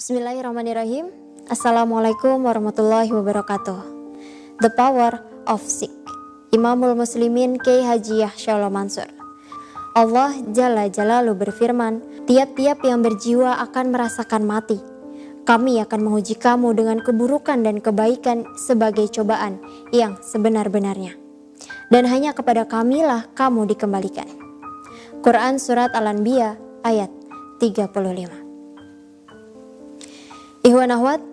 Bismillahirrahmanirrahim. Assalamualaikum warahmatullahi wabarakatuh. The Power of Sick. Imamul Muslimin Kiai Haji Yahya Mansur. Allah Jalla Jalaluhu berfirman, tiap-tiap yang berjiwa akan merasakan mati. Kami akan menguji kamu dengan keburukan dan kebaikan sebagai cobaan yang sebenar-benarnya. Dan hanya kepada kamilah kamu dikembalikan. Quran Surat Al-Anbiya ayat 35. Ikhwan akhwat,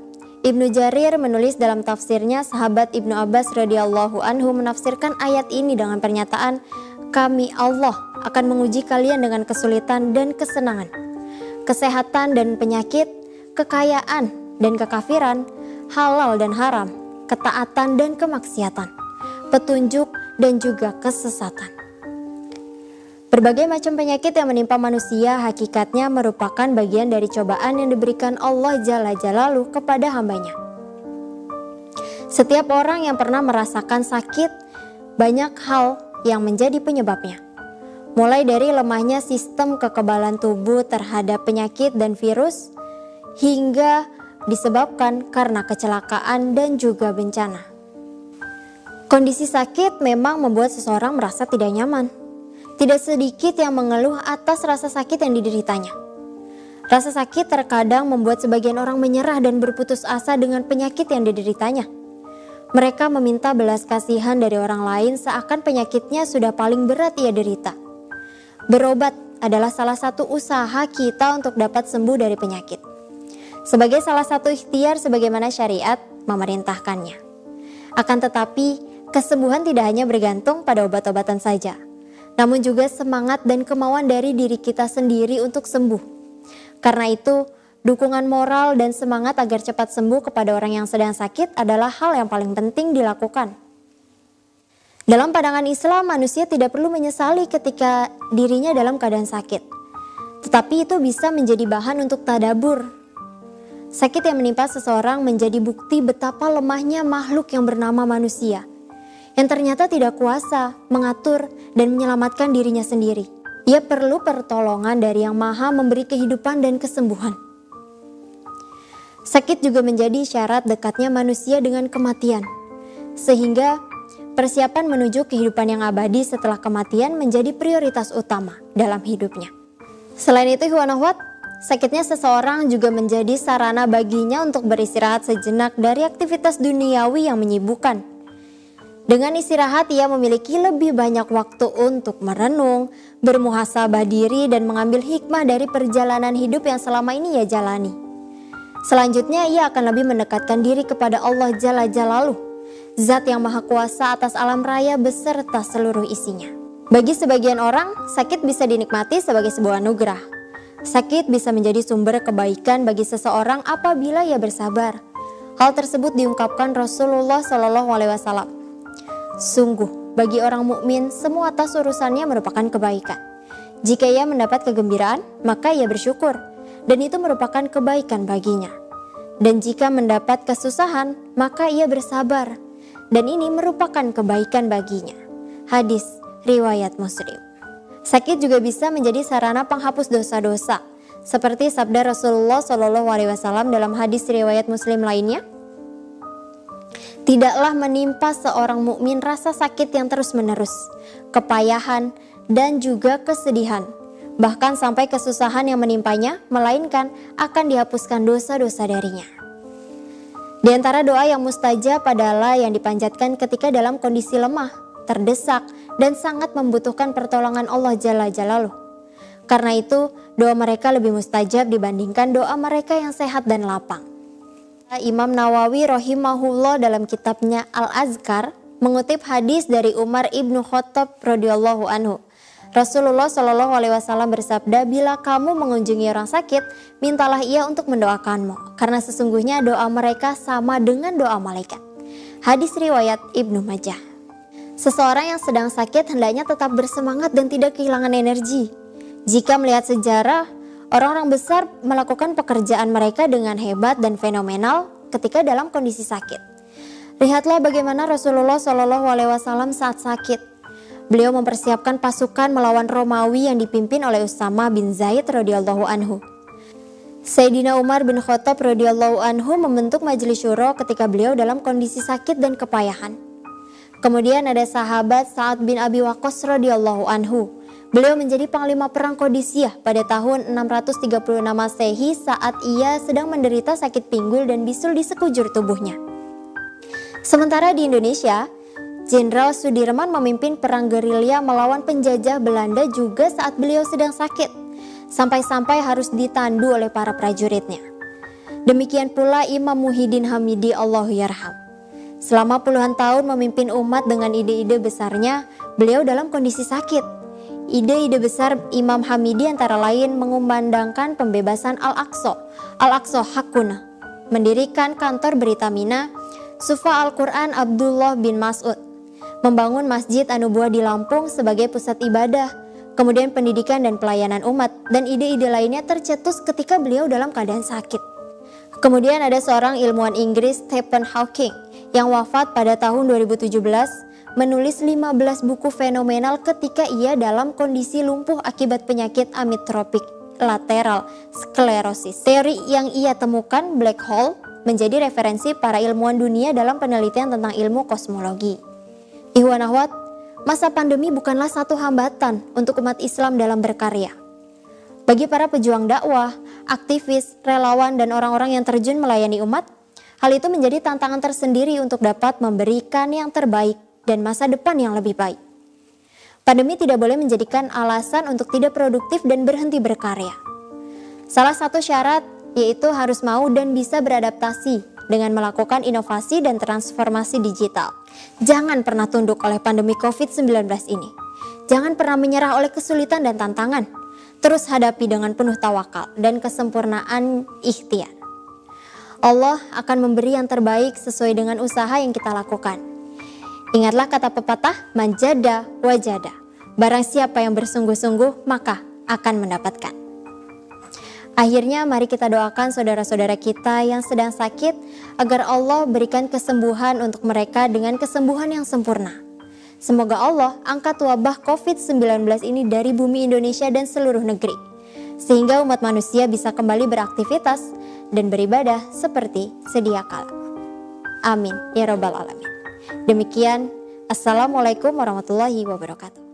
Ibnu Jarir menulis dalam tafsirnya, sahabat Ibnu Abbas radhiyallahu anhu menafsirkan ayat ini dengan pernyataan, kami Allah akan menguji kalian dengan kesulitan dan kesenangan, kesehatan dan penyakit, kekayaan dan kekafiran, halal dan haram, ketaatan dan kemaksiatan, petunjuk dan juga kesesatan. Berbagai macam penyakit yang menimpa manusia hakikatnya merupakan bagian dari cobaan yang diberikan Allah Jalla Jalaluhu kepada hambanya. Setiap orang yang pernah merasakan sakit, banyak hal yang menjadi penyebabnya. Mulai dari lemahnya sistem kekebalan tubuh terhadap penyakit dan virus, hingga disebabkan karena kecelakaan dan juga bencana. Kondisi sakit memang membuat seseorang merasa tidak nyaman. Tidak sedikit yang mengeluh atas rasa sakit yang dideritanya. Rasa sakit terkadang membuat sebagian orang menyerah dan berputus asa dengan penyakit yang dideritanya. Mereka meminta belas kasihan dari orang lain seakan penyakitnya sudah paling berat ia derita. Berobat adalah salah satu usaha kita untuk dapat sembuh dari penyakit. Sebagai salah satu ikhtiar sebagaimana syariat memerintahkannya. Akan tetapi, kesembuhan tidak hanya bergantung pada obat-obatan saja. Namun juga semangat dan kemauan dari diri kita sendiri untuk sembuh. Karena itu, dukungan moral dan semangat agar cepat sembuh kepada orang yang sedang sakit adalah hal yang paling penting dilakukan. Dalam pandangan Islam, manusia tidak perlu menyesali ketika dirinya dalam keadaan sakit. Tetapi itu bisa menjadi bahan untuk tadabur. Sakit yang menimpa seseorang menjadi bukti betapa lemahnya makhluk yang bernama manusia, yang ternyata tidak kuasa mengatur dan menyelamatkan dirinya sendiri. Ia perlu pertolongan dari Yang Maha memberi kehidupan dan kesembuhan. Sakit juga menjadi syarat dekatnya manusia dengan kematian, sehingga persiapan menuju kehidupan yang abadi setelah kematian menjadi prioritas utama dalam hidupnya. Selain itu, ikhwan akhwat, sakitnya seseorang juga menjadi sarana baginya untuk beristirahat sejenak dari aktivitas duniawi yang menyibukkan. Dengan istirahat, ia memiliki lebih banyak waktu untuk merenung, bermuhasabah diri, dan mengambil hikmah dari perjalanan hidup yang selama ini ia jalani. Selanjutnya, ia akan lebih mendekatkan diri kepada Allah Jalla Jalaluhu, Zat yang Maha Kuasa atas alam raya beserta seluruh isinya. Bagi sebagian orang, sakit bisa dinikmati sebagai sebuah anugerah. Sakit bisa menjadi sumber kebaikan bagi seseorang apabila ia bersabar. Hal tersebut diungkapkan Rasulullah SAW. Sungguh, bagi orang mukmin semua atas urusannya merupakan kebaikan. Jika ia mendapat kegembiraan, maka ia bersyukur, dan itu merupakan kebaikan baginya. Dan jika mendapat kesusahan, maka ia bersabar, dan ini merupakan kebaikan baginya. Hadis riwayat Muslim. Sakit juga bisa menjadi sarana penghapus dosa-dosa, seperti sabda Rasulullah SAW dalam hadis riwayat Muslim lainnya. Tidaklah menimpa seorang mukmin rasa sakit yang terus-menerus, kepayahan, dan juga kesedihan, bahkan sampai kesusahan yang menimpanya, melainkan akan dihapuskan dosa-dosa darinya. Di antara doa yang mustajab adalah yang dipanjatkan ketika dalam kondisi lemah, terdesak, dan sangat membutuhkan pertolongan Allah Jalla Jalaluhu. Karena itu, doa mereka lebih mustajab dibandingkan doa mereka yang sehat dan lapang. Imam Nawawi rahimahullah dalam kitabnya Al-Azkar mengutip hadis dari Umar ibnu Khattab radhiyallahu anhu. Rasulullah SAW bersabda, bila kamu mengunjungi orang sakit, mintalah ia untuk mendoakanmu, karena sesungguhnya doa mereka sama dengan doa malaikat. Hadis riwayat Ibnu Majah. Seseorang yang sedang sakit hendaknya tetap bersemangat dan tidak kehilangan energi. Jika melihat sejarah, orang-orang besar melakukan pekerjaan mereka dengan hebat dan fenomenal ketika dalam kondisi sakit. Lihatlah bagaimana Rasulullah SAW saat sakit. Beliau mempersiapkan pasukan melawan Romawi yang dipimpin oleh Usama bin Zaid radhiyallahu anhu. Sayyidina Umar bin Khattab radhiyallahu anhu membentuk majelis syuro ketika beliau dalam kondisi sakit dan kepayahan. Kemudian ada sahabat Sa'ad bin Abi Waqqas radhiyallahu anhu. Beliau menjadi panglima perang Qadisiyah pada tahun 636 Masehi saat ia sedang menderita sakit pinggul dan bisul di sekujur tubuhnya. Sementara di Indonesia, Jenderal Sudirman memimpin perang gerilya melawan penjajah Belanda juga saat beliau sedang sakit. Sampai-sampai harus ditandu oleh para prajuritnya. Demikian pula Imam Muhyiddin Hamidi Allahyarham. Selama puluhan tahun memimpin umat dengan ide-ide besarnya, beliau dalam kondisi sakit. Ide-ide besar Imam Hamidi antara lain mengumandangkan pembebasan Al-Aqsa Hakuna, mendirikan kantor berita Mina, Sufa Al-Quran Abdullah bin Mas'ud, membangun Masjid An-Nubuwah di Lampung sebagai pusat ibadah, kemudian pendidikan dan pelayanan umat, dan ide-ide lainnya tercetus ketika beliau dalam keadaan sakit. Kemudian ada seorang ilmuwan Inggris, Stephen Hawking, yang wafat pada tahun 2017, menulis 15 buku fenomenal ketika ia dalam kondisi lumpuh akibat penyakit amitropik lateral sklerosis. Teori yang ia temukan, black hole, menjadi referensi para ilmuwan dunia dalam penelitian tentang ilmu kosmologi. Ikhwan akhwat, masa pandemi bukanlah satu hambatan untuk umat Islam dalam berkarya. Bagi para pejuang dakwah, aktivis, relawan, dan orang-orang yang terjun melayani umat, hal itu menjadi tantangan tersendiri untuk dapat memberikan yang terbaik dan masa depan yang lebih baik. Pandemi tidak boleh menjadikan alasan untuk tidak produktif dan berhenti berkarya. Salah satu syarat yaitu harus mau dan bisa beradaptasi dengan melakukan inovasi dan transformasi digital. Jangan pernah tunduk oleh pandemi COVID-19 ini. Jangan pernah menyerah oleh kesulitan dan tantangan. Terus hadapi dengan penuh tawakal dan kesempurnaan ikhtiar. Allah akan memberi yang terbaik sesuai dengan usaha yang kita lakukan. Ingatlah kata pepatah, manjada wajada. Barang siapa yang bersungguh-sungguh maka akan mendapatkan. Akhirnya mari kita doakan saudara-saudara kita yang sedang sakit agar Allah berikan kesembuhan untuk mereka dengan kesembuhan yang sempurna. Semoga Allah angkat wabah COVID-19 ini dari bumi Indonesia dan seluruh negeri, sehingga umat manusia bisa kembali beraktivitas dan beribadah seperti sedia kala. Amin ya rabbal alamin. Demikian, Assalamualaikum warahmatullahi wabarakatuh.